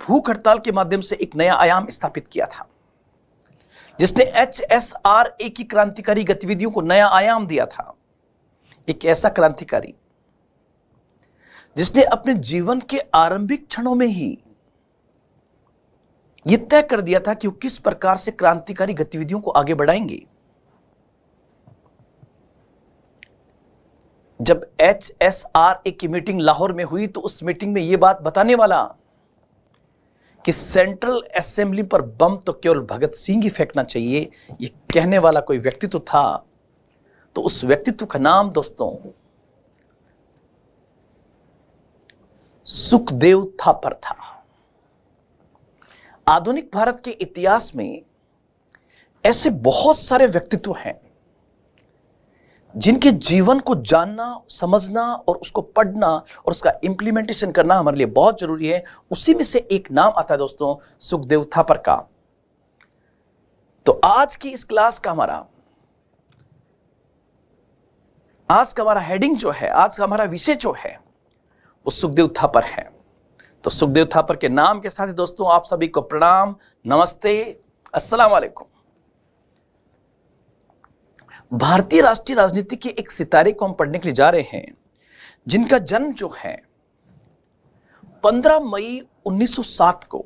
भूख हड़ताल के माध्यम से एक नया आयाम स्थापित किया था, जिसने HSRA की क्रांतिकारी गतिविधियों को नया आयाम दिया था। एक ऐसा क्रांतिकारी जिसने अपने जीवन के आरंभिक क्षणों में ही यह तय कर दिया था कि वो किस प्रकार से क्रांतिकारी गतिविधियों को आगे बढ़ाएंगे। जब HSRA की मीटिंग लाहौर में हुई तो उस मीटिंग में यह बात बताने वाला कि सेंट्रल असेंबली पर बम तो केवल भगत सिंह ही फेंकना चाहिए, यह कहने वाला कोई व्यक्तित्व था। तो उस व्यक्तित्व का नाम दोस्तों सुखदेव थापर था। आधुनिक भारत के इतिहास में ऐसे बहुत सारे व्यक्तित्व हैं जिनके जीवन को जानना, समझना और उसको पढ़ना और उसका इंप्लीमेंटेशन करना हमारे लिए बहुत जरूरी है। उसी में से एक नाम आता है दोस्तों सुखदेव थापर का। तो आज की इस क्लास का हमारा हेडिंग जो है, आज का हमारा विषय जो है वो सुखदेव थापर है। तो सुखदेव थापर के नाम के साथ ही दोस्तों आप सभी को प्रणाम, नमस्ते, अस्सलाम वालेकुम। भारतीय राष्ट्रीय राजनीति के एक सितारे को हम पढ़ने के लिए जा रहे हैं, जिनका जन्म जो है 15 मई 1907 को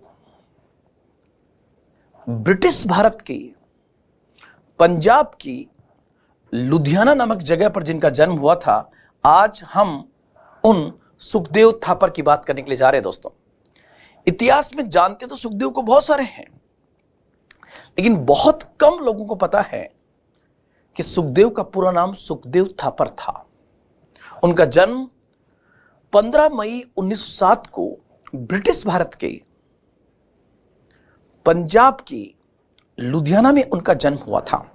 ब्रिटिश भारत की पंजाब की लुधियाना नामक जगह पर जिनका जन्म हुआ था। आज हम उन सुखदेव थापर की बात करने के लिए जा रहे हैं दोस्तों। इतिहास में जानते तो सुखदेव को बहुत सारे हैं, लेकिन बहुत कम लोगों को पता है कि सुखदेव का पूरा नाम सुखदेव थापर था। उनका जन्म 15 मई 1907 को ब्रिटिश भारत के पंजाब की लुधियाना में उनका जन्म हुआ था।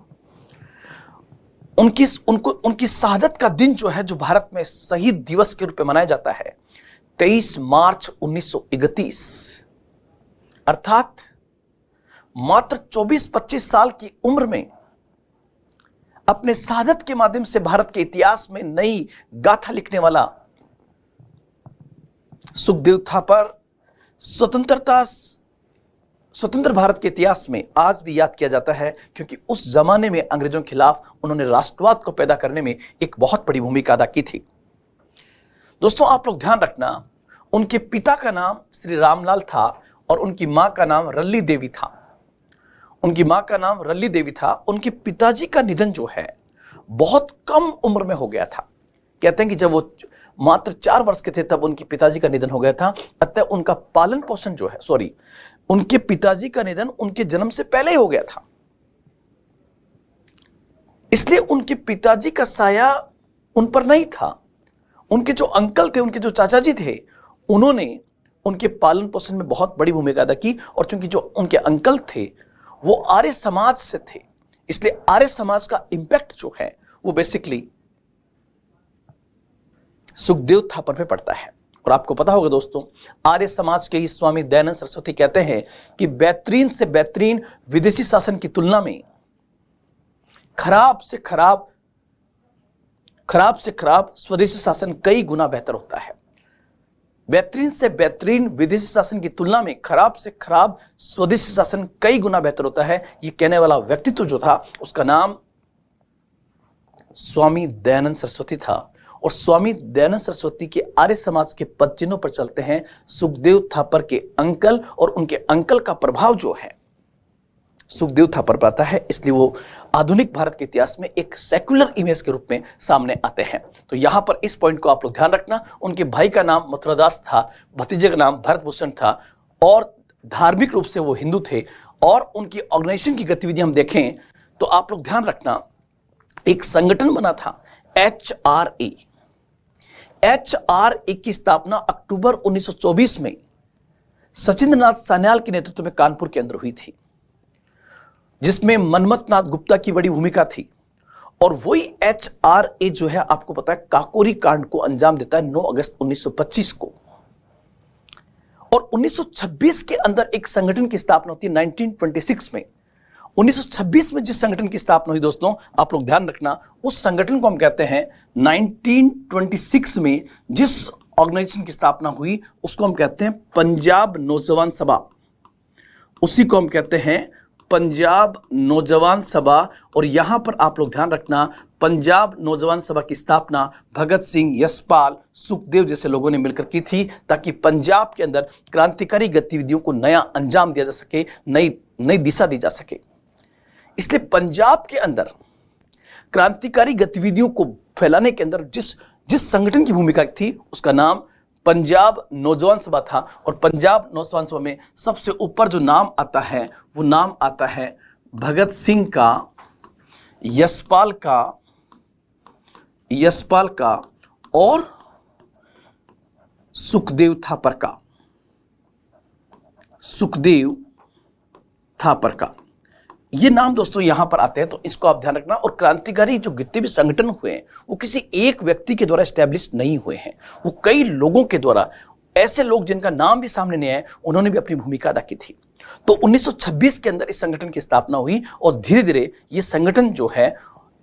उनकी शहादत का दिन जो है, जो भारत में शहीद दिवस के रूप में मनाया जाता है, 23 मार्च 1931, अर्थात मात्र 24-25 साल की उम्र में अपने शहादत के माध्यम से भारत के इतिहास में नई गाथा लिखने वाला सुखदेव थापर स्वतंत्र भारत के इतिहास में आज भी याद किया जाता है, क्योंकि उस जमाने में अंग्रेजों के खिलाफ उन्होंने राष्ट्रवाद को पैदा करने में एक बहुत बड़ी भूमिका अदा की थी। दोस्तों आप लोग ध्यान रखना, उनके पिता का नाम श्री रामलाल था और उनकी मां का नाम रल्ली देवी था। उनके पिताजी का निधन जो है बहुत कम उम्र में हो गया था। कहते हैं कि जब वो मात्र 4 वर्ष के थे तब उनके पिताजी का निधन हो गया था। अतः उनका पालन पोषण जो है, उनके पिताजी का निधन उनके जन्म से पहले ही हो गया था। इसलिए उनके पिताजी का साया उन पर नहीं था। उनके जो अंकल थे, उनके जो चाचा जी थे, उन्होंने उनके पालन पोषण में बहुत बड़ी भूमिका अदा की। और चूंकि जो उनके अंकल थे वो आर्य समाज से थे, इसलिए आर्य समाज का इंपैक्ट जो है वो बेसिकली सुखदेव थापर पे पड़ता है। और आपको पता होगा दोस्तों, आर्य समाज के ही स्वामी दयानंद सरस्वती कहते हैं कि बेहतरीन से बेहतरीन विदेशी शासन की तुलना में खराब से खराब स्वदेशी शासन कई गुना बेहतर होता है। बेहतरीन से बेहतरीन विदेशी शासन की तुलना में खराब से खराब स्वदेशी शासन कई गुना बेहतर होता है। ये कहने वाला व्यक्तित्व जो था उसका नाम स्वामी दयानंद सरस्वती था। और स्वामी दयानंद सरस्वती के आर्य समाज के पद चिन्हों पर चलते हैं सुखदेव थापर के अंकल, और उनके अंकल का प्रभाव जो है सुखदेव थापर पर आता है। इसलिए वो आधुनिक भारत के इतिहास में एक सेक्युलर इमेज के रूप में सामने आते हैं। तो यहां पर इस पॉइंट को आप लोग ध्यान रखना। उनके भाई का नाम मथुरादास था, भतीजे का नाम भरत भूषण था, और धार्मिक रूप से वो हिंदू थे। और उनकी ऑर्गेनाइजेशन की गतिविधि हम देखें तो आप लोग ध्यान रखना, एक संगठन बना था HRA। HRA की स्थापना अक्टूबर 1924 में सचिंद्रनाथ सान्याल के नेतृत्व में कानपुर के अंदर हुई थी, जिसमें मनमथ नाथ गुप्ता की बड़ी भूमिका थी। और वही HRA जो है आपको पता है काकोरी कांड को अंजाम देता है 9 अगस्त 1925 को। और 1926 के अंदर एक संगठन की स्थापना होती है 1926 में। 1926 में जिस संगठन की स्थापना हुई दोस्तों, आप लोग ध्यान रखना, उस संगठन को हम कहते हैं 1926 में जिस ऑर्गेनाइजेशन की स्थापना हुई उसको हम कहते हैं पंजाब नौजवान सभा, उसी को हम कहते हैं पंजाब नौजवान सभा। और यहां पर आप लोग ध्यान रखना, पंजाब नौजवान सभा की स्थापना भगत सिंह, यशपाल, सुखदेव जैसे लोगों ने मिलकर की थी, ताकि पंजाब के अंदर क्रांतिकारी गतिविधियों को नया अंजाम दिया जा सके, नई दिशा दी जा सके। इसलिए पंजाब के अंदर क्रांतिकारी गतिविधियों को फैलाने के अंदर जिस संगठन की भूमिका थी उसका नाम पंजाब नौजवान सभा था। और पंजाब नौजवान सभा में सबसे ऊपर जो नाम आता है वो नाम आता है भगत सिंह का, यशपाल का और सुखदेव थापर का। ये नाम दोस्तों यहां पर आते हैं, तो इसको आप ध्यान रखना। और क्रांतिकारी जो जितने भी संगठन हुए हैं वो किसी एक व्यक्ति के द्वारा एस्टेब्लिश नहीं हुए हैं, वो कई लोगों के द्वारा, ऐसे लोग जिनका नाम भी सामने नहीं आए, उन्होंने भी अपनी भूमिका अदा की थी। तो 1926 के अंदर इस संगठन की स्थापना हुई और धीरे धीरे ये संगठन जो है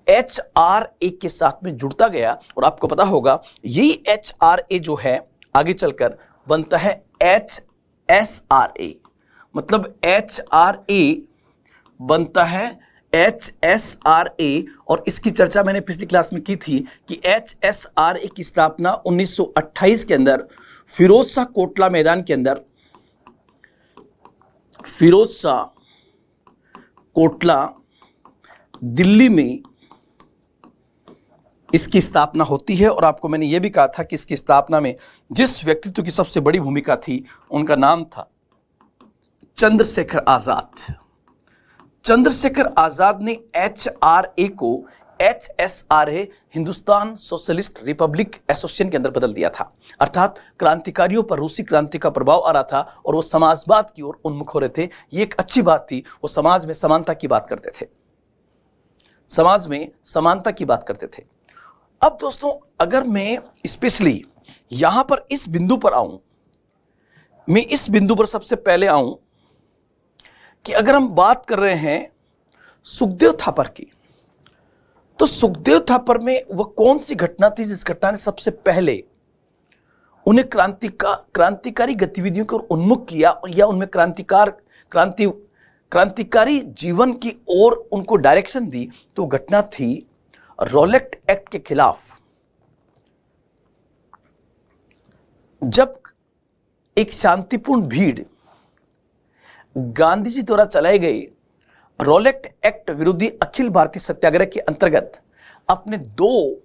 HRA के साथ में जुड़ता गया। और आपको पता होगा यही HRA जो है आगे चलकर बनता है HSRA, मतलब HRA बनता है HSRA। और इसकी चर्चा मैंने पिछली क्लास में की थी कि HSRA की स्थापना 1928 के अंदर फिरोज शाह कोटला मैदान के अंदर, फिरोज शाह कोटला दिल्ली में इसकी स्थापना होती है। और आपको मैंने यह भी कहा था कि इसकी स्थापना में जिस व्यक्तित्व की सबसे बड़ी भूमिका थी उनका नाम था चंद्रशेखर आजाद। चंद्रशेखर आजाद ने HRA को HSRA, Hindustan socialist Republic association के अंदर बदल दिया था। अर्थात क्रांतिकारियों पर रूसी क्रांति का प्रभाव आ रहा था और वो समाजवाद की ओर उन्मुख हो रहे थे। ये एक अच्छी बात थी, वो समाज में समानता की बात करते थे, समाज में समानता की बात करते थे। अब दोस्तों अगर मैं स्पेशली यहां पर इस बिंदु पर आऊं, मैं इस बिंदु पर सबसे पहले आऊं कि अगर हम बात कर रहे हैं सुखदेव थापर की, तो सुखदेव थापर में वह कौन सी घटना थी जिस घटना ने सबसे पहले उन्हें क्रांतिकारी गतिविधियों को उन्मुख किया या उनमें क्रांतिकारी जीवन की ओर उनको डायरेक्शन दी? तो घटना थी रॉलेट एक्ट के खिलाफ। जब एक शांतिपूर्ण भीड़ गांधी जी द्वारा चलाए गए रॉलेट एक्ट विरोधी अखिल भारतीय सत्याग्रह के अंतर्गत अपने 2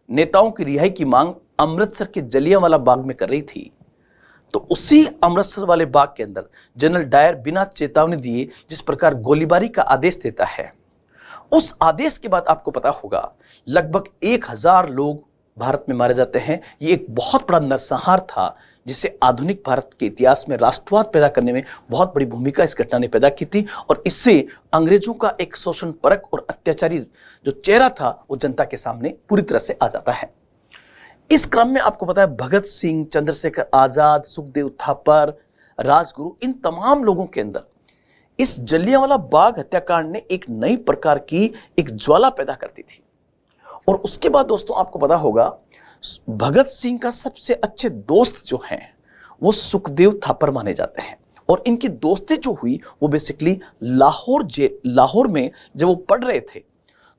नेताओं की रिहाई की मांग अमृतसर के जलियांवाला बाग में कर रही थी, तो उसी अमृतसर वाले बाग के अंदर जनरल डायर बिना चेतावनी दिए जिस प्रकार गोलीबारी का आदेश देता है, उस आदेश के बाद आपको पता होगा लगभग 1000 लोग भारत में मारे जाते हैं। ये एक बहुत बड़ा नरसंहार था जिसे आधुनिक भारत के इतिहास में राष्ट्रवाद पैदा करने में बहुत बड़ी भूमिका इस घटना ने पैदा की थी। और इससे अंग्रेजों का एक शोषण परक और अत्याचारी जो चेहरा था वो जनता के सामने पूरी तरह से आ जाता है। इस क्रम में आपको पता है भगत सिंह, चंद्रशेखर आजाद, सुखदेव थापर, राजगुरु, इन तमाम लोगों के अंदर इस जलियांवाला बाग हत्याकांड ने एक नई प्रकार की एक ज्वाला पैदा करती थी। और उसके बाद दोस्तों आपको पता होगा भगत सिंह का सबसे अच्छे दोस्त जो हैं वो सुखदेव थापर माने जाते हैं। और इनकी दोस्ती जो हुई वो बेसिकली लाहौर में जब वो पढ़ रहे थे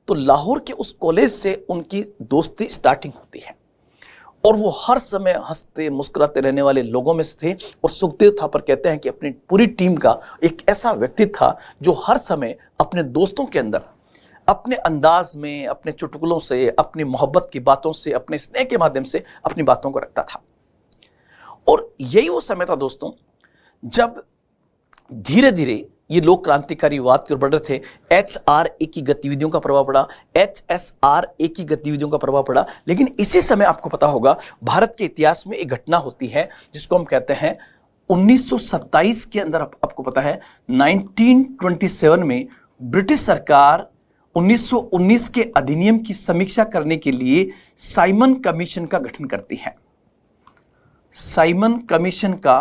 तो लाहौर के उस कॉलेज से उनकी दोस्ती स्टार्टिंग होती है। और वो हर समय हंसते मुस्कुराते रहने वाले लोगों में से थे। और सुखदेव थापर कहते हैं कि अपनी पूरी टीम का एक ऐसा व्यक्ति था जो हर समय अपने दोस्तों के अंदर अपने अंदाज में, अपने चुटकुलों से, अपनी मोहब्बत की बातों से, अपने स्नेह के माध्यम से अपनी बातों को रखता था। और यही वो समय था दोस्तों जब धीरे धीरे ये लोग क्रांतिकारीवाद की ओर बढ़ रहे थे। HRA की गतिविधियों का प्रभाव पड़ा, HSRA की गतिविधियों का प्रभाव पड़ा। लेकिन इसी समय आपको पता होगा भारत के इतिहास में एक घटना होती है जिसको हम कहते हैं 1927 के अंदर, आपको पता है 1927 में ब्रिटिश सरकार 1919 के अधिनियम की समीक्षा करने के लिए साइमन कमीशन का गठन करती है। साइमन कमीशन का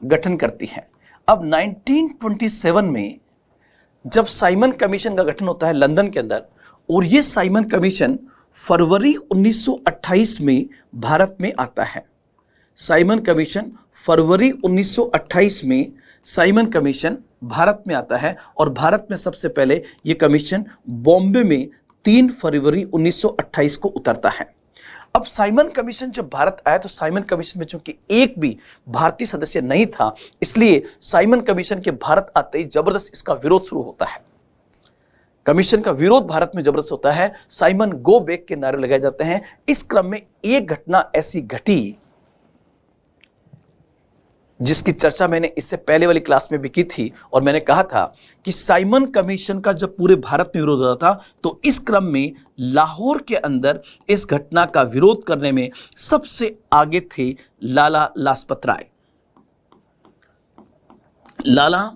गठन करती है। अब 1927 में जब साइमन कमीशन का गठन होता है लंदन के अंदर, और ये साइमन कमीशन फरवरी 1928 में भारत में आता है। साइमन कमीशन फरवरी 1928 में साइमन कमीशन भारत में आता है और भारत में सबसे पहले यह कमीशन बॉम्बे में 3 फरवरी 1928 को उतरता है। अब साइमन कमीशन जब भारत आया तो साइमन कमीशन में चूंकि एक भी भारतीय सदस्य नहीं था, इसलिए साइमन कमीशन के भारत आते ही जबरदस्त इसका विरोध शुरू होता है। कमीशन का विरोध भारत में जबरदस्त होता है, साइमन गो बैक के नारे लगाए जाते हैं। इस क्रम में एक घटना ऐसी घटी जिसकी चर्चा मैंने इससे पहले वाली क्लास में भी की थी और मैंने कहा था कि साइमन कमीशन का जब पूरे भारत में विरोध होता था तो इस क्रम में लाहौर के अंदर इस घटना का विरोध करने में सबसे आगे थे लाला लाजपत राय। लाला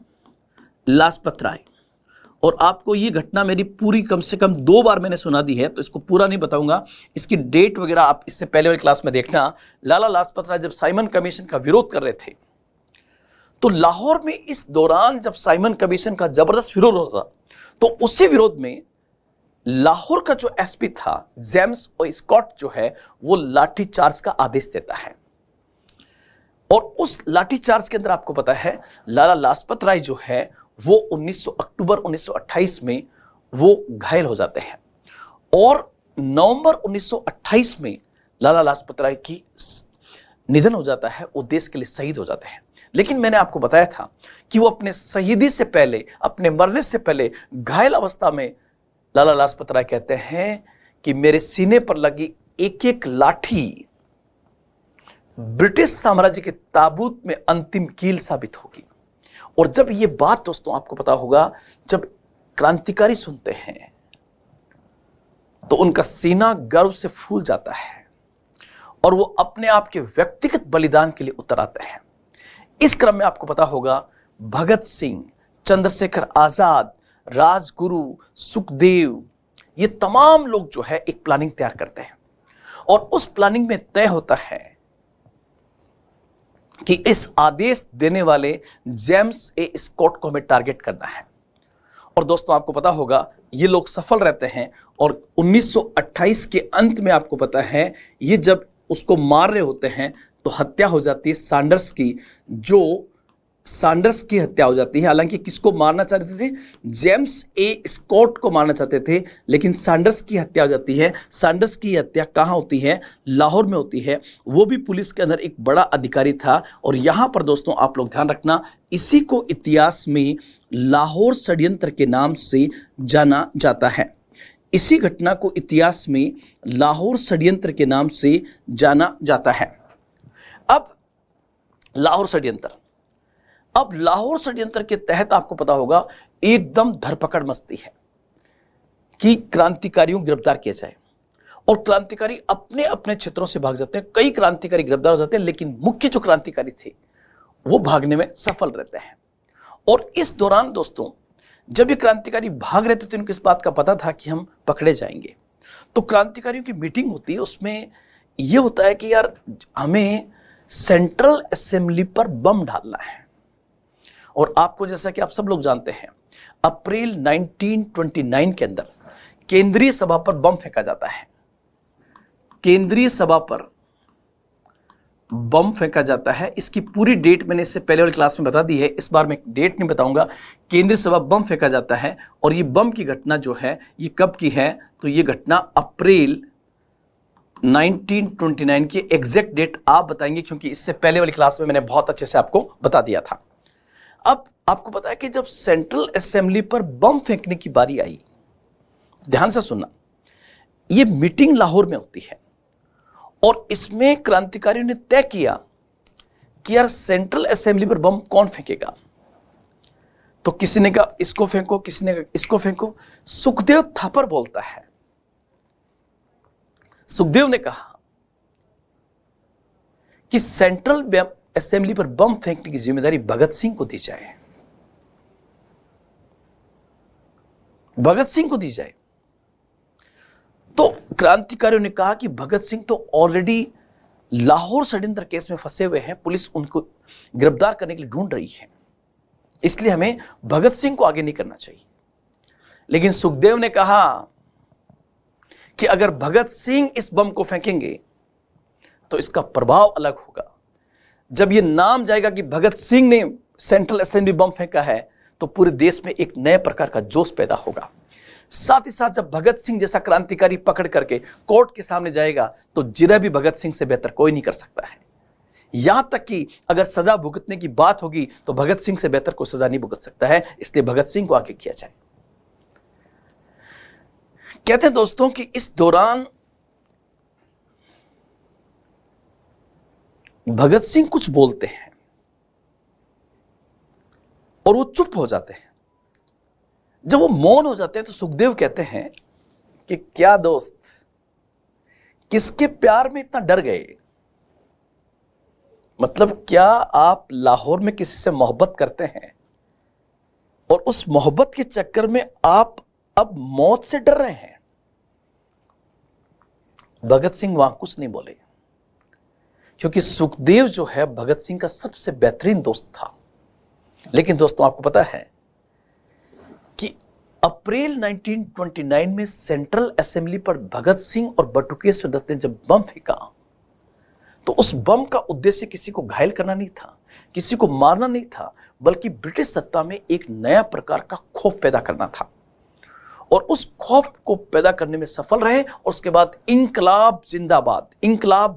लाजपत राय, और आपको ये घटना मेरी पूरी कम से कम 2 बार मैंने सुना दी है तो इसको पूरा नहीं बताऊंगा, इसकी डेट वगैरह आप इससे पहले वाली क्लास में देखना। लाला लाजपत राय जब साइमन कमीशन का विरोध कर रहे थे तो लाहौर में इस दौरान जब साइमन कमीशन का जबरदस्त विरोध होता तो उसी विरोध में लाहौर का जो एसपी था जेम्स और स्कॉट जो है वो लाठीचार्ज का आदेश देता है। और उस लाठीचार्ज के अंदर आपको पता है लाला लाजपत राय जो है वो अक्टूबर 1928 में वो घायल हो जाते हैं और नवंबर 1928 में लाला लाजपत राय की निधन हो जाता है, वो देश के लिए शहीद हो जाते हैं। लेकिन मैंने आपको बताया था कि वो अपने शहीदी से पहले, अपने मरने से पहले घायल अवस्था में लाला लाजपत राय कहते हैं कि मेरे सीने पर लगी एक एक लाठी ब्रिटिश साम्राज्य के ताबूत में अंतिम कील साबित होगी। और जब ये बात दोस्तों आपको पता होगा, जब क्रांतिकारी सुनते हैं तो उनका सीना गर्व से फूल जाता है और वो अपने आप के व्यक्तिगत बलिदान के लिए उतर आते हैं। इस क्रम में आपको पता होगा भगत सिंह, चंद्रशेखर आजाद, राजगुरु, सुखदेव, ये तमाम लोग जो है एक प्लानिंग तैयार करते हैं और उस प्लानिंग में तय होता है कि इस आदेश देने वाले जेम्स ए स्कॉट को हमें टारगेट करना है। और दोस्तों आपको पता होगा ये लोग सफल रहते हैं और 1928 के अंत में आपको पता है ये जब उसको मार रहे होते हैं तो हत्या हो जाती है सैंडर्स की, जो सैंडर्स की हत्या हो जाती है। हालांकि किसको मारना चाहते थे? जेम्स ए स्कॉट को मारना चाहते थे, लेकिन सैंडर्स की हत्या हो जाती है। सैंडर्स की हत्या कहाँ होती है? लाहौर में होती है। वो भी पुलिस के अंदर एक बड़ा अधिकारी था। और यहाँ पर दोस्तों आप लोग ध्यान रखना, इसी को इतिहास में लाहौर षड्यंत्र के नाम से जाना जाता है। इसी घटना को इतिहास में लाहौर षड्यंत्र के नाम से जाना जाता है। अब लाहौर षड्यंत्र, अब लाहौर षड्यंत्र के तहत आपको पता होगा एकदम धरपकड़ मचती है कि क्रांतिकारियों को गिरफ्तार किया जाए और क्रांतिकारी अपने अपने क्षेत्रों से भाग जाते हैं। कई क्रांतिकारी गिरफ्तार हो जाते हैं, लेकिन मुख्य जो क्रांतिकारी थे वो भागने में सफल रहते हैं। और इस दौरान दोस्तों जब ये क्रांतिकारी भाग रहे थे तो इनको इस बात का पता था कि हम पकड़े जाएंगे। तो क्रांतिकारियों की मीटिंग होती है, उसमें यह होता है कि यार हमें सेंट्रल असेंबली पर बम डालना है। और आपको जैसा कि आप सब लोग जानते हैं अप्रैल 1929 के अंदर केंद्रीय सभा पर बम फेंका जाता है। केंद्रीय सभा पर बम फेंका जाता है। इसकी पूरी डेट मैंने इससे पहले वाली क्लास में बता दी है, इस बार मैं डेट नहीं बताऊंगा। केंद्रीय सभा बम फेंका जाता है और ये बम की घटना जो है ये कब की है? तो ये घटना अप्रैल 1929 की एग्जैक्ट डेट आप बताएंगे, क्योंकि इससे पहले वाली क्लास में मैंने बहुत अच्छे से आपको बता दिया था। अब आपको पता है कि जब सेंट्रल असेंबली पर बम फेंकने की बारी आई, ध्यान से सुनना, यह मीटिंग लाहौर में होती है और इसमें क्रांतिकारियों ने तय किया कि यार सेंट्रल असेंबली पर बम कौन फेंकेगा। तो किसी ने कहा इसको फेंको, किसी ने कहा इसको फेंको। सुखदेव थापर बोलता है, सुखदेव ने कहा कि सेंट्रल असेंबली पर बम फेंकने की जिम्मेदारी भगत सिंह को दी जाए, भगत सिंह को दी जाए। तो क्रांतिकारियों ने कहा कि भगत सिंह तो ऑलरेडी लाहौर षड्यंत्र केस में फंसे हुए हैं, पुलिस उनको गिरफ्तार करने के लिए ढूंढ रही है, इसलिए हमें भगत सिंह को आगे नहीं करना चाहिए। लेकिन सुखदेव ने कहा कि अगर भगत सिंह इस बम को फेंकेंगे तो इसका प्रभाव अलग होगा, जब ये नाम जाएगा कि भगत सिंह ने सेंट्रल असेंबली बम फेंका है, तो पूरे देश में एक नए प्रकार का जोश पैदा होगा। साथ ही साथ जब भगत सिंह जैसा क्रांतिकारी पकड़ करके कोर्ट के सामने जाएगा, तो जिरह भी भगत सिंह से बेहतर कोई नहीं कर सकता है। यहां तक कि अगर सजा भुगतने की बात होगी तो भगत सिंह से बेहतर कोई सजा नहीं भुगत सकता है, इसलिए भगत सिंह को आगे किया जाए। कहते हैं दोस्तों कि इस दौरान भगत सिंह कुछ बोलते हैं और वो चुप हो जाते हैं। जब वो मौन हो जाते हैं तो सुखदेव कहते हैं कि क्या दोस्त, किसके प्यार में इतना डर गए? मतलब क्या आप लाहौर में किसी से मोहब्बत करते हैं और उस मोहब्बत के चक्कर में आप अब मौत से डर रहे हैं? भगत सिंह वहां कुछ नहीं बोले, क्योंकि सुखदेव जो है भगत सिंह का सबसे बेहतरीन दोस्त था। लेकिन दोस्तों, आपको पता है कि अप्रैल 1929 में सेंट्रल असेंबली पर भगत सिंह और बटुकेश्वर दत्त ने जब बम फेंका, तो उस बम का उद्देश्य किसी को घायल करना नहीं था, किसी को मारना नहीं था, बल्कि ब्रिटिश सत्ता में एक नया प्रकार का खौफ पैदा करना था। और उस खौफ को पैदा करने में सफल रहे और उसके बाद इंकलाब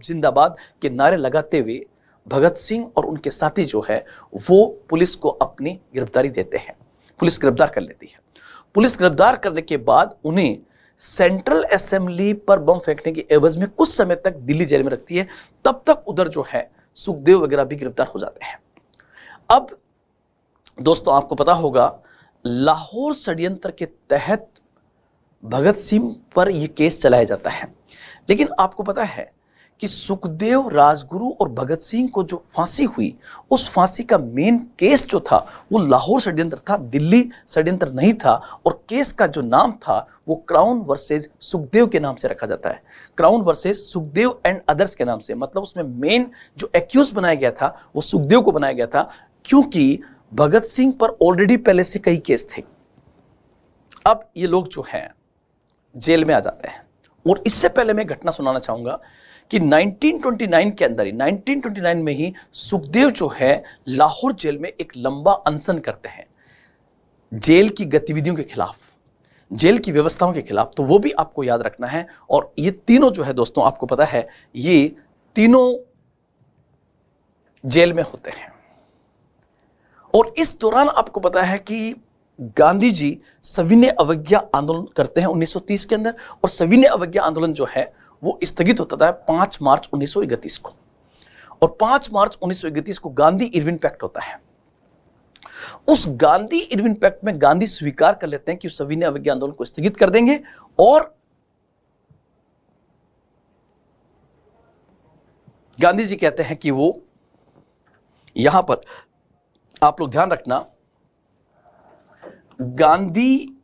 जिंदाबाद के नारे लगाते हुए भगत सिंह और उनके साथी जो है वो पुलिस को अपनी गिरफ्तारी देते हैं। पुलिस गिरफ्तार कर लेती है। पुलिस गिरफ्तार करने के बाद उन्हें सेंट्रल असेंबली पर बम फेंकने के एवज में कुछ समय तक दिल्ली जेल में रखती है। तब तक उधर जो है सुखदेव वगैरह भी गिरफ्तार हो जाते हैं। अब दोस्तों, आपको पता होगा लाहौर षड्यंत्र के तहत भगत सिंह पर यह केस चलाया जाता है। लेकिन आपको पता है कि सुखदेव, राजगुरु और भगत सिंह को जो फांसी हुई, उस फांसी का मेन केस जो था वो लाहौर षड्यंत्र था, दिल्ली षड्यंत्र नहीं था। और केस का जो नाम था वो क्राउन वर्सेस सुखदेव के नाम से रखा जाता है। Crown versus Sukhdev and others के नाम से। मतलब उसमें मेन जो एक्यूज बनाया गया था वो सुखदेव को बनाया गया था, क्योंकि भगत सिंह पर ऑलरेडी पहले से कई केस थे। अब ये लोग जो हैं जेल में आ जाते हैं। और इससे पहले मैं घटना सुनाना चाहूंगा कि 1929 के अंदर ही, 1929 में ही सुखदेव जो है लाहौर जेल में एक लंबा अनशन करते हैं जेल की गतिविधियों के खिलाफ, जेल की व्यवस्थाओं के खिलाफ। तो वो भी आपको याद रखना है। और ये तीनों जो है दोस्तों, आपको पता है ये तीनों जेल में होते हैं। और इस दौरान आपको पता है कि गांधी जी सविनय अवज्ञा आंदोलन करते हैं 1930 के अंदर। और सविनय अवज्ञा आंदोलन जो है वो स्थगित होता है 5 मार्च 1931 को। और 5 मार्च 1931 को गांधी इरविन पैक्ट होता है। उस गांधी इरविन पैक्ट में गांधी स्वीकार कर लेते हैं कि सविनय अवज्ञा आंदोलन को स्थगित कर देंगे। और गांधी जी कहते हैं कि वो यहां पर, आप लोग ध्यान रखना, गांधी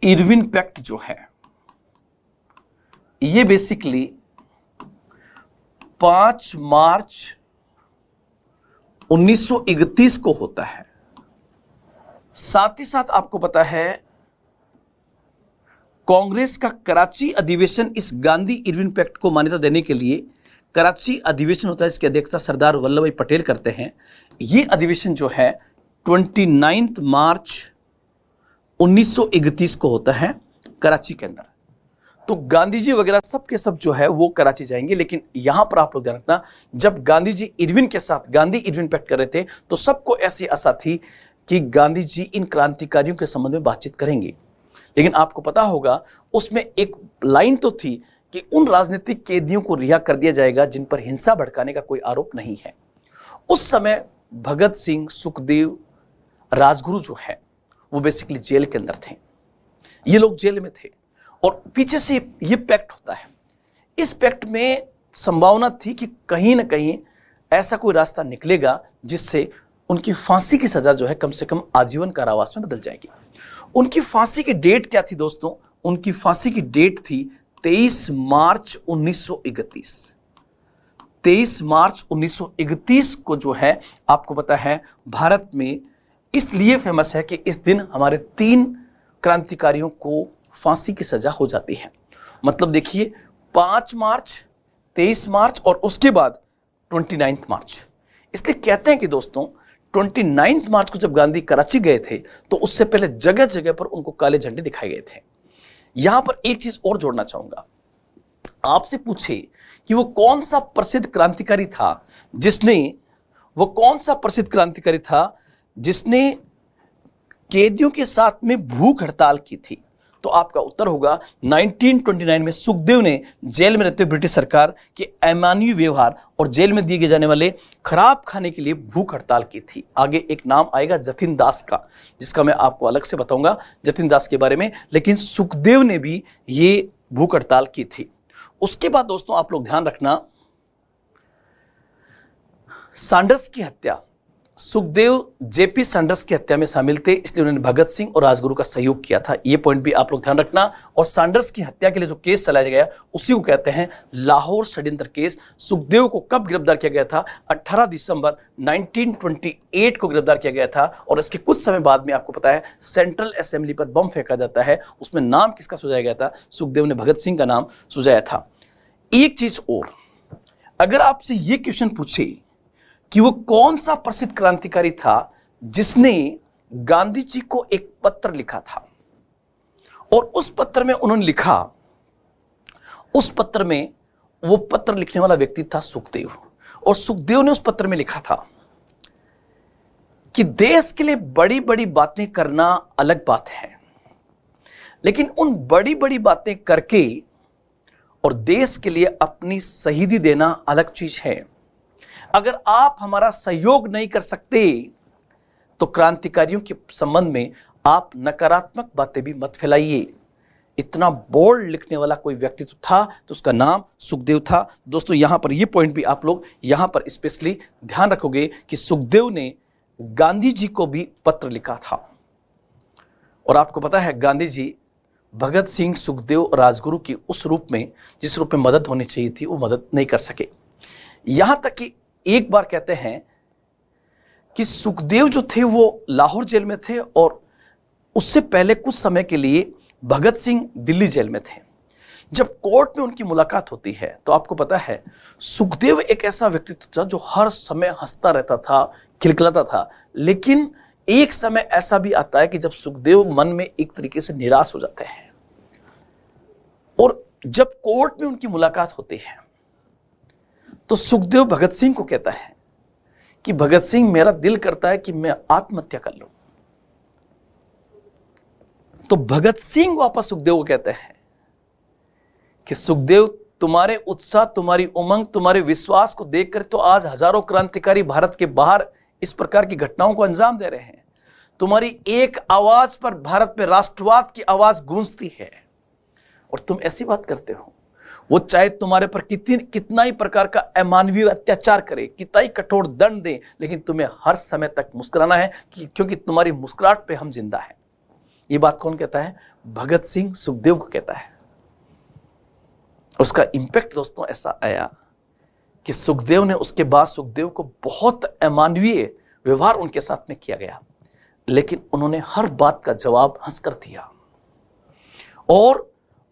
इरविन पैक्ट जो है ये बेसिकली 5 मार्च 1931 को होता है। साथ ही साथ आपको पता है कांग्रेस का कराची अधिवेशन इस गांधी इरविन पैक्ट को मान्यता देने के लिए कराची अधिवेशन होता है, इसकी अध्यक्षता सरदार वल्लभ भाई पटेल करते हैं। यह अधिवेशन जो है 29 मार्च 1931 को होता है कराची के अंदर। तो गांधी जी वगैरह सब के सब जो है वो कराची जाएंगे। लेकिन यहां पर आप लोग ध्यान रखना, जब गांधी जी इरविन के साथ गांधी इरविन पैक्ट कर रहे थे तो सबको ऐसी आशा थी कि गांधी जी इन क्रांतिकारियों के संबंध में बातचीत करेंगे। लेकिन आपको पता होगा उसमें एक लाइन तो थी कि उन राजनीतिक कैदियों को रिहा कर दिया जाएगा जिन पर हिंसा भड़काने का कोई आरोप नहीं है। उस समय भगत सिंह, सुखदेव, राजगुरु जो है वो बेसिकली जेल के अंदर थे। ये लोग जेल में थे और पीछे से ये पैक्ट होता है। इस पैक्ट में संभावना थी कि कहीं ना कहीं ऐसा कोई रास्ता निकलेगा जिससे उनकी फांसी की सजा जो है कम से कम आजीवन कारावास में बदल जाएगी। उनकी फांसी की डेट क्या थी दोस्तों? उनकी फांसी की डेट थी 23 मार्च 1931। 23 मार्च 1931 को जो है आपको पता है भारत में इसलिए फेमस है कि इस दिन हमारे 3 क्रांतिकारियों को फांसी की सजा हो जाती है। मतलब देखिए 5 मार्च, 23 मार्च और उसके बाद 29 मार्च। इसलिए कहते हैं कि दोस्तों 29 मार्च को जब गांधी कराची गए थे तो उससे पहले जगह जगह पर उनको काले झंडे दिखाए गए थे। यहां पर एक चीज और जोड़ना चाहूंगा, आपसे पूछे कि वो कौन सा प्रसिद्ध क्रांतिकारी था जिसने कैदियों के साथ में भूख हड़ताल की थी, तो आपका उत्तर होगा 1929 में सुखदेव ने जेल में रहते ब्रिटिश सरकार के अमानवीय व्यवहार और जेल में दिए जाने वाले खराब खाने के लिए भूख हड़ताल की थी। आगे एक नाम आएगा जतिन दास का, जिसका मैं आपको अलग से बताऊंगा जतिन दास के बारे में, लेकिन सुखदेव ने भी ये भूख हड़ताल की थी। उसके बाद दोस्तों आप लोग ध्यान रखना, सैंडर्स की हत्या, सुखदेव जेपी सैंडर्स की हत्या में शामिल थे, इसलिए उन्होंने भगत सिंह और राजगुरु का सहयोग किया था। यह पॉइंट भी आप लोग ध्यान रखना। और सैंडर्स की हत्या के लिए जो केस चलाया गया उसी को कहते हैं लाहौर षड्यंत्र केस। सुखदेव को कब गिरफ्तार किया गया था? 18 दिसंबर 1928 को गिरफ्तार किया गया था। और इसके कुछ समय बाद में आपको पता है सेंट्रल असेंबली पर बम फेंका जाता है। उसमें नाम किसका सुझाया गया था? सुखदेव ने भगत सिंह का नाम सुझाया था। एक चीज और, अगर आपसे यह क्वेश्चन पूछे कि वो कौन सा प्रसिद्ध क्रांतिकारी था जिसने गांधी जी को एक पत्र लिखा था, और उस पत्र में उन्होंने लिखा, उस पत्र में वो पत्र लिखने वाला व्यक्ति था सुखदेव। और सुखदेव ने उस पत्र में लिखा था कि देश के लिए बड़ी बड़ी बातें करना अलग बात है, लेकिन उन बड़ी बड़ी बातें करके और देश के लिए अपनी शहीदी देना अलग चीज है। अगर आप हमारा सहयोग नहीं कर सकते तो क्रांतिकारियों के संबंध में आप नकारात्मक बातें भी मत फैलाइए। इतना बोल्ड लिखने वाला कोई व्यक्ति तो था, तो उसका नाम सुखदेव था। दोस्तों यहां पर यह पॉइंट भी आप लोग यहां पर स्पेशली ध्यान रखोगे कि सुखदेव ने गांधी जी को भी पत्र लिखा था। और आपको पता है गांधी जी भगत सिंह, सुखदेव और राजगुरु की उस रूप में, जिस रूप में मदद होनी चाहिए थी, वो मदद नहीं कर सके। यहां तक कि एक बार कहते हैं कि सुखदेव जो थे वो लाहौर जेल में थे और उससे पहले कुछ समय के लिए भगत सिंह दिल्ली जेल में थे। जब कोर्ट में उनकी मुलाकात होती है तो आपको पता है सुखदेव एक ऐसा व्यक्तित्व था जो हर समय हंसता रहता था, खिलखिलाता था। लेकिन एक समय ऐसा भी आता है कि जब सुखदेव मन में एक तरीके से निराश हो जाते हैं, और जब कोर्ट में उनकी मुलाकात होती है तो सुखदेव भगत सिंह को कहता है कि भगत सिंह, मेरा दिल करता है कि मैं आत्महत्या कर लूं। तो भगत सिंह वापस सुखदेव को कहते हैं कि सुखदेव, तुम्हारे उत्साह, तुम्हारी उमंग, तुम्हारे विश्वास को देखकर तो आज हजारों क्रांतिकारी भारत के बाहर इस प्रकार की घटनाओं को अंजाम दे रहे हैं। तुम्हारी एक आवाज पर भारत में राष्ट्रवाद की आवाज गूंजती है, और तुम ऐसी बात करते हो। वो चाहे तुम्हारे पर कितना ही प्रकार का अमानवीय अत्याचार करे, कितना ही कठोर दंड दे, लेकिन तुम्हें हर समय तक मुस्कुराना है क्योंकि तुम्हारी मुस्कुराहट पे हम जिंदा हैं। ये बात कौन कहता है? भगत सिंह सुखदेव को कहता है। उसका इंपैक्ट दोस्तों ऐसा आया कि सुखदेव ने, उसके बाद सुखदेव को बहुत अमानवीय व्यवहार उनके साथ में किया गया, लेकिन उन्होंने हर बात का जवाब हंसकर दिया। और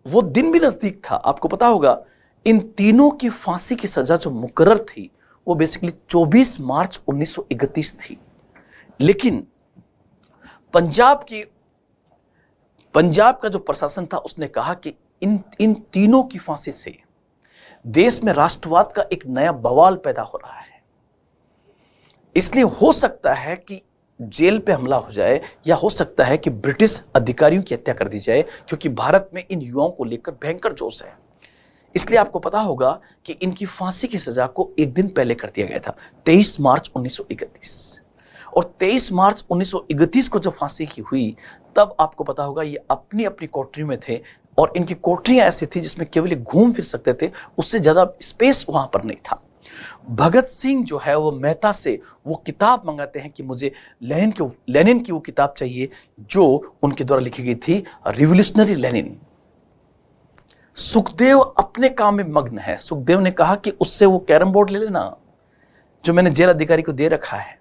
वो दिन भी नजदीक था। आपको पता होगा इन तीनों की फांसी की सजा जो मुकर्रर थी वो बेसिकली 24 मार्च 1931 थी। लेकिन पंजाब का जो प्रशासन था उसने कहा कि इन तीनों की फांसी से देश में राष्ट्रवाद का एक नया बवाल पैदा हो रहा है। इसलिए हो सकता है कि जेल पे हमला हो जाए, या हो सकता है कि ब्रिटिश अधिकारियों की हत्या कर दी जाए, क्योंकि भारत में इन युवाओं को लेकर भयंकर जोश है। इसलिए आपको पता होगा कि इनकी फांसी की सजा को एक दिन पहले कर दिया गया था, 23 मार्च 1931। और 23 मार्च 1931 को जब फांसी की हुई तब आपको पता होगा ये अपनी अपनी कोठरी में थे, और इनकी कोठरियां ऐसी थी जिसमें केवल घूम फिर सकते थे, उससे ज्यादा स्पेस वहां पर नहीं था। भगत सिंह जो है वो मेहता से वो किताब मंगाते हैं कि मुझे लेनिन की वो किताब चाहिए जो उनके द्वारा लिखी गई थी, रिवोल्यूशनरी लेनिन। सुखदेव अपने काम में मग्न है। सुखदेव ने कहा कि उससे वो कैरम बोर्ड ले लेना जो मैंने जेल अधिकारी को दे रखा है।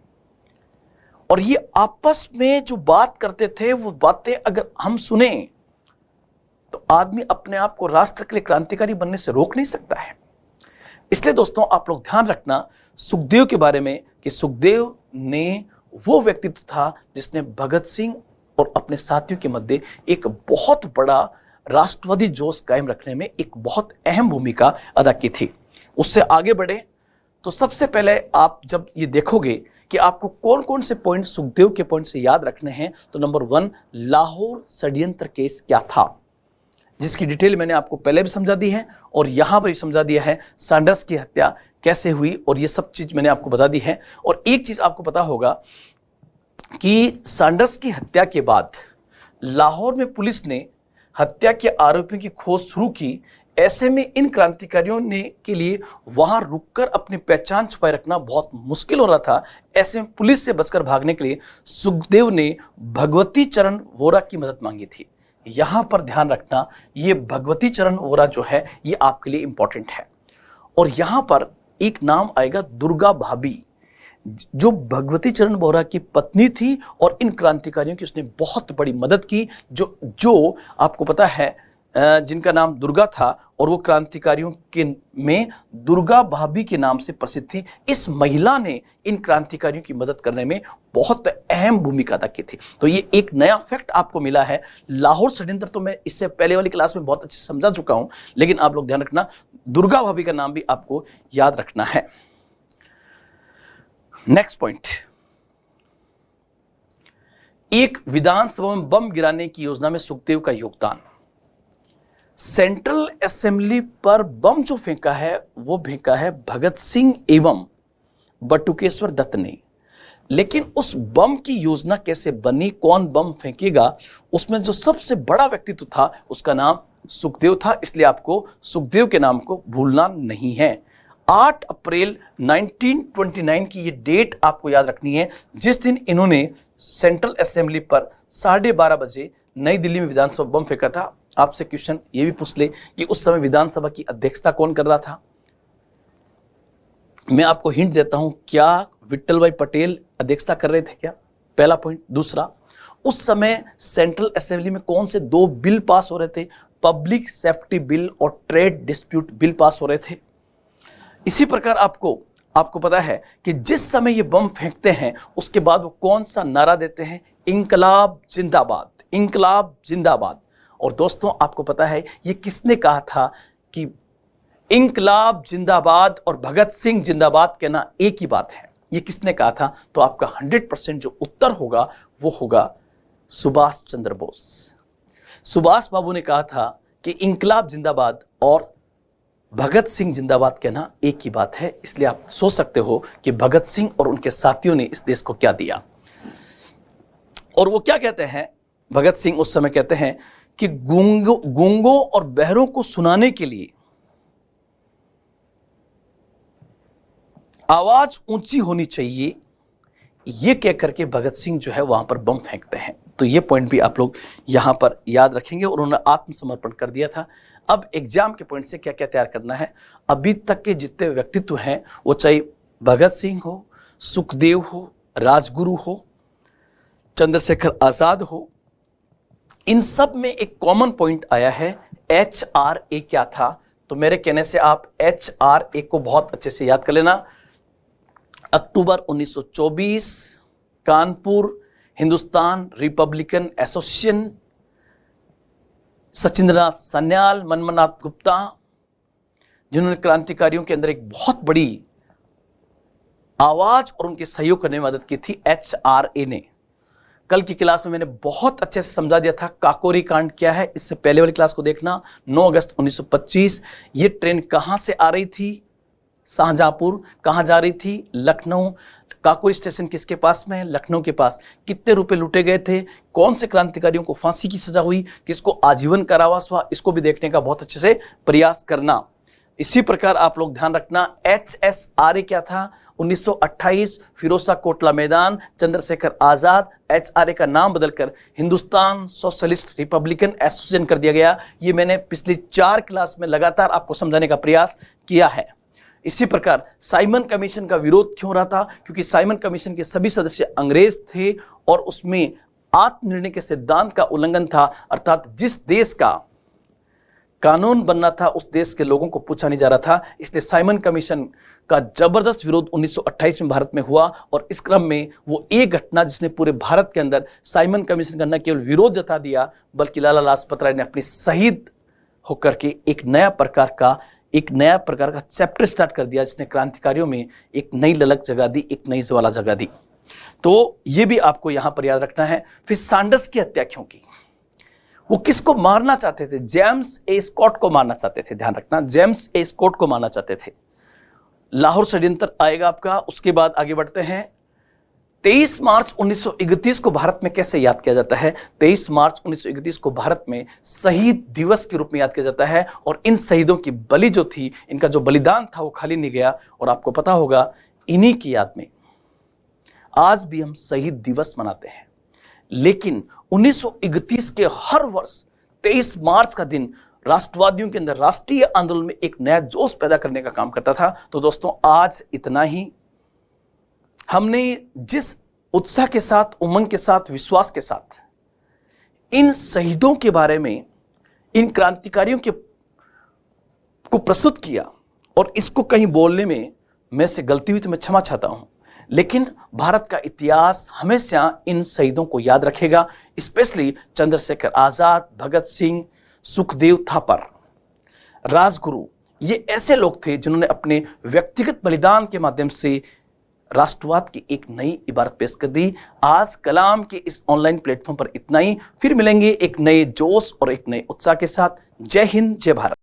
और ये आपस में जो बात करते थे वो बातें अगर हम सुने तो आदमी अपने आप को राष्ट्र के लिए क्रांतिकारी बनने से रोक नहीं सकता है। इसलिए दोस्तों आप लोग ध्यान रखना सुखदेव के बारे में कि सुखदेव ने वो व्यक्तित्व था जिसने भगत सिंह और अपने साथियों के मध्य एक बहुत बड़ा राष्ट्रवादी जोश कायम रखने में एक बहुत अहम भूमिका अदा की थी। उससे आगे बढ़े तो सबसे पहले आप जब ये देखोगे कि आपको कौन कौन से पॉइंट सुखदेव के पॉइंट से याद रखने हैं, तो नंबर 1 लाहौर षड्यंत्र केस क्या था, जिसकी डिटेल मैंने आपको पहले भी समझा दी है और यहां पर भी समझा दिया है। सैंडर्स की हत्या कैसे हुई और ये सब चीज मैंने आपको बता दी है। और एक चीज आपको पता होगा कि सैंडर्स की हत्या के बाद लाहौर में पुलिस ने हत्या के आरोपियों की खोज शुरू की। ऐसे में इन क्रांतिकारियों ने के लिए वहां रुककर अपनी पहचान छुपाए रखना बहुत मुश्किल हो रहा था। ऐसे में पुलिस से बचकर भागने के लिए सुखदेव ने भगवती चरण वोरा की मदद मांगी थी। यहां पर ध्यान रखना, ये भगवती चरण वोरा जो है ये आपके लिए इंपॉर्टेंट है। और यहां पर एक नाम आएगा दुर्गा भाभी, जो भगवती चरण वोरा की पत्नी थी और इन क्रांतिकारियों की उसने बहुत बड़ी मदद की। जो आपको पता है जिनका नाम दुर्गा था और वो क्रांतिकारियों के में दुर्गा भाभी के नाम से प्रसिद्ध थी। इस महिला ने इन क्रांतिकारियों की मदद करने में बहुत अहम भूमिका अदा की थी। तो ये एक नया फैक्ट आपको मिला है। लाहौर षड्यंत्र तो मैं इससे पहले वाली क्लास में बहुत अच्छे से समझा चुका हूं, लेकिन आप लोग ध्यान रखना दुर्गा भाभी का नाम भी आपको याद रखना है। नेक्स्ट पॉइंट, एक विधानसभा में बम गिराने की योजना में सुखदेव का योगदान। सेंट्रल असेंबली पर बम जो फेंका है वो फेंका है भगत सिंह एवं बटुकेश्वर दत्त ने। लेकिन उस बम की योजना कैसे बनी, कौन बम फेंकेगा, उसमें जो सबसे बड़ा व्यक्तित्व था उसका नाम सुखदेव था। इसलिए आपको सुखदेव के नाम को भूलना नहीं है। 8 अप्रैल 1929 की ये डेट आपको याद रखनी है, जिस दिन इन्होंने सेंट्रल असेंबली पर 12:30 बजे नई दिल्ली में विधानसभा बम फेंका था। आपसे क्वेश्चन ये भी पूछ ले कि उस समय विधानसभा की अध्यक्षता कौन कर रहा था। मैं आपको हिंट देता हूं, क्या विट्ठल भाई पटेल अध्यक्षता कर रहे थे क्या? पहला पॉइंट। दूसरा, उस समय सेंट्रल असेंबली में कौन से 2 बिल पास हो रहे थे? पब्लिक सेफ्टी बिल और ट्रेड डिस्प्यूट बिल पास हो रहे थे। इसी प्रकार आपको पता है कि जिस समय ये बम फेंकते हैं उसके बाद वो कौन सा नारा देते हैं? इंकलाब जिंदाबाद, इंकलाब जिंदाबाद। और दोस्तों आपको पता है ये किसने कहा था कि इंकलाब जिंदाबाद और भगत सिंह जिंदाबाद कहना एक ही बात है? ये किसने कहा था? तो आपका 100% जो उत्तर होगा वो होगा सुभाष चंद्र बोस। सुभाष बाबू ने कहा था कि इंकलाब जिंदाबाद और भगत सिंह जिंदाबाद कहना एक ही बात है। इसलिए आप सोच सकते हो कि भगत सिंह और उनके साथियों ने इस देश को क्या दिया। और वो क्या कहते हैं? भगत सिंह उस समय कहते हैं कि गूंगों और बहरों को सुनाने के लिए आवाज ऊंची होनी चाहिए, ये कह करके भगत सिंह जो है वहां पर बम फेंकते हैं। तो ये पॉइंट भी आप लोग यहां पर याद रखेंगे। और उन्होंने आत्मसमर्पण कर दिया था। अब एग्जाम के पॉइंट से क्या क्या तैयार करना है? अभी तक के जितने व्यक्तित्व हैं, वो चाहे भगत सिंह हो, सुखदेव हो, राजगुरु हो, चंद्रशेखर आजाद हो, इन सब में एक कॉमन पॉइंट आया है, HRA क्या था? तो मेरे कहने से आप HRA को बहुत अच्छे से याद कर लेना। अक्टूबर 1924, कानपुर हिंदुस्तान रिपब्लिकन एसोसिएशन, सचिंद्रनाथ सान्याल, मनमनाथ गुप्ता, जिन्होंने क्रांतिकारियों के अंदर एक बहुत बड़ी आवाज और उनके सहयोग करने में मदद की थी HRA ने। कल की क्लास में मैंने बहुत अच्छे से समझा दिया था काकोरी कांड क्या है। इससे पहले वाली क्लास को देखना। 9 अगस्त 1925 ये ट्रेन कहां से आ रही थी? शाहजहांपुर। कहां जा रही थी? लखनऊ। काकोरी स्टेशन किसके पास में है? लखनऊ के पास। कितने रुपए लूटे गए थे? कौन से क्रांतिकारियों को फांसी की सजा हुई? किसको आजीवन कारावास हुआ? इसको भी देखने का बहुत अच्छे से प्रयास करना। इसी प्रकार आप लोग ध्यान रखना, HSRA क्या था? 1928 फिरोजा कोटला मैदान, चंद्रशेखर आजाद। HRA का नाम बदलकर हिंदुस्तान सोशलिस्ट रिपब्लिकन एसोसिएशन कर दिया गया। ये मैंने पिछली 4 क्लास में लगातार आपको समझाने का प्रयास किया है। इसी प्रकार साइमन कमीशन का विरोध क्यों रहा था? क्योंकि साइमन कमीशन के सभी सदस्य अंग्रेज थे और उसमें आत्मनिर्णय के सिद्धांत का उल्लंघन था। अर्थात जिस देश का कानून बनना था उस देश के लोगों को पूछा नहीं जा रहा था। इसलिए साइमन कमीशन का जबरदस्त विरोध 1928 में भारत में हुआ और इस क्रम में वो एक घटना जिसने पूरे भारत के अंदर साइमन कमीशन का न केवल विरोध जता दिया बल्कि लाला लाजपत राय ने अपनी शहीद होकर के एक नया प्रकार का चैप्टर स्टार्ट कर दिया, जिसने क्रांतिकारियों में एक नई ललक जगा दी, एक नई ज्वाला जगा दी। तो ये भी आपको यहां पर याद रखना है। फिर सैंडर्स की हत्या क्यों की? वो किसको मारना चाहते थे? जेम्स ए स्कॉट को मारना चाहते थे। ध्यान रखना, जेम्स ए स्कॉट को मारना चाहते थे। लाहौर षड्यंत्र आएगा आपका। उसके बाद आगे बढ़ते हैं। 23 मार्च 1931 को भारत में कैसे याद किया जाता है? 23 मार्च 1931 को भारत में शहीद दिवस के रूप में याद किया जाता है। और इन शहीदों की बलि जो थी, इनका जो बलिदान था वो खाली नहीं गया। और आपको पता होगा, इन्हीं की याद में आज भी हम शहीद दिवस मनाते हैं। लेकिन 1931 के हर वर्ष 23 मार्च का दिन राष्ट्रवादियों के अंदर राष्ट्रीय आंदोलन में एक नया जोश पैदा करने का काम करता था। तो दोस्तों, आज इतना ही। हमने जिस उत्साह के साथ, उमंग के साथ, विश्वास के साथ इन शहीदों के बारे में, इन क्रांतिकारियों के को प्रस्तुत किया, और इसको कहीं बोलने में मैं से गलती हुई तो मैं क्षमा चाहता हूं, लेकिन भारत का इतिहास हमेशा इन शहीदों को याद रखेगा। स्पेशली चंद्रशेखर आजाद, भगत सिंह, सुखदेव थापर, राजगुरु, ये ऐसे लोग थे जिन्होंने अपने व्यक्तिगत बलिदान के माध्यम से राष्ट्रवाद की एक नई इबारत पेश कर दी। आज कलाम के इस ऑनलाइन प्लेटफॉर्म पर इतना ही। फिर मिलेंगे एक नए जोश और एक नए उत्साह के साथ। जय हिंद, जय भारत।